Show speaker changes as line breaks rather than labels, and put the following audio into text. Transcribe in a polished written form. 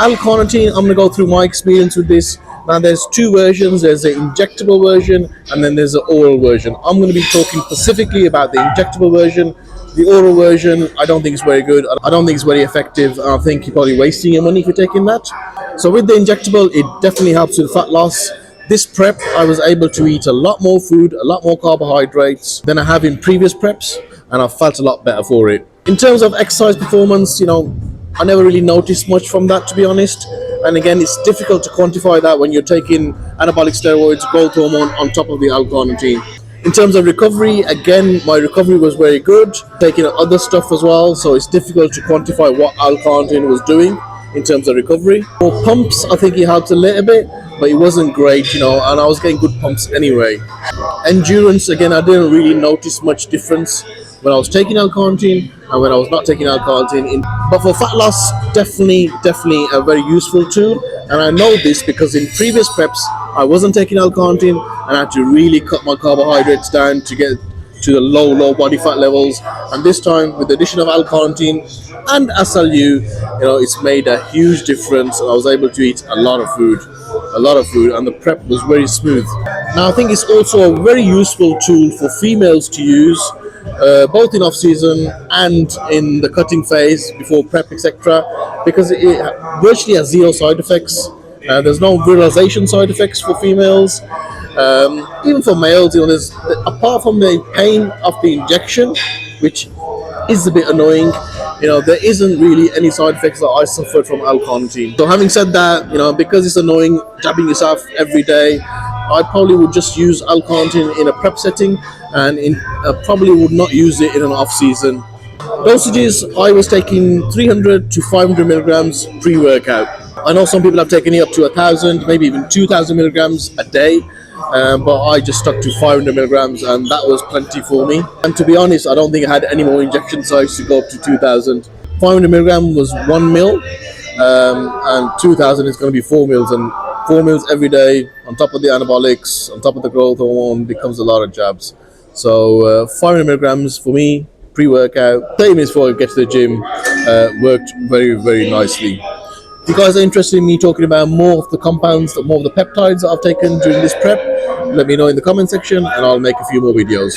L-carnitine, I'm going to go through my experience with this. Now there's two versions, there's the injectable version and then there's the oral version. I'm going to be talking specifically about the injectable version. The oral version, I don't think it's very good. I don't think it's very effective. I think you're probably wasting your money if you're taking that. So with the injectable, it definitely helps with fat loss. This prep, I was able to eat a lot more food, a lot more carbohydrates than I have in previous preps, and I felt a lot better for it. In terms of exercise performance, I never really noticed much from that, to be honest. And again, it's difficult to quantify that when you're taking anabolic steroids, growth hormone on top of the L-carnitine. In terms of recovery, again, my recovery was very good, taking other stuff as well, so it's difficult to quantify what L-carnitine was doing in terms of recovery. For pumps, I think it helped a little bit, but it wasn't great, and I was getting good pumps anyway. Endurance, again, I didn't really notice much difference when I was taking L-carnitine and when I was not taking L-carnitine. But for fat loss, definitely a very useful tool. And I know this because in previous preps, I wasn't taking L-carnitine and I had to really cut my carbohydrates down to get to the low body fat levels. And this time, with the addition of L-carnitine and SLU, it's made a huge difference. I was able to eat a lot of food, and the prep was very smooth. Now, I think it's also a very useful tool for females to use, both in off-season and in the cutting phase before prep, etc., because it virtually has zero side effects. There's no virilization side effects for females. Even for males, there's, apart from the pain of the injection, which is a bit annoying, there isn't really any side effects that I suffered from L-carnitine. So having said that, because it's annoying jabbing yourself every day, I probably would just use L-carnitine in a prep setting and probably would not use it in an off-season. Dosages, I was taking 300 to 500 milligrams pre-workout. I know some people have taken it up to 1,000, maybe even 2,000 milligrams a day. But I just stuck to 500 milligrams and that was plenty for me. And to be honest, I don't think I had any more injection size to go up to 2,000. 500 milligram was 1 mil, and 2,000 is going to be 4 mils, and 4 mils every day on top of the anabolics, on top of the growth hormone, becomes a lot of jabs. So 500 milligrams for me, pre-workout, 30 minutes before I get to the gym, worked very nicely. If you guys are interested in me talking about more of the compounds, more of the peptides that I've taken during this prep, let me know in the comment section and I'll make a few more videos.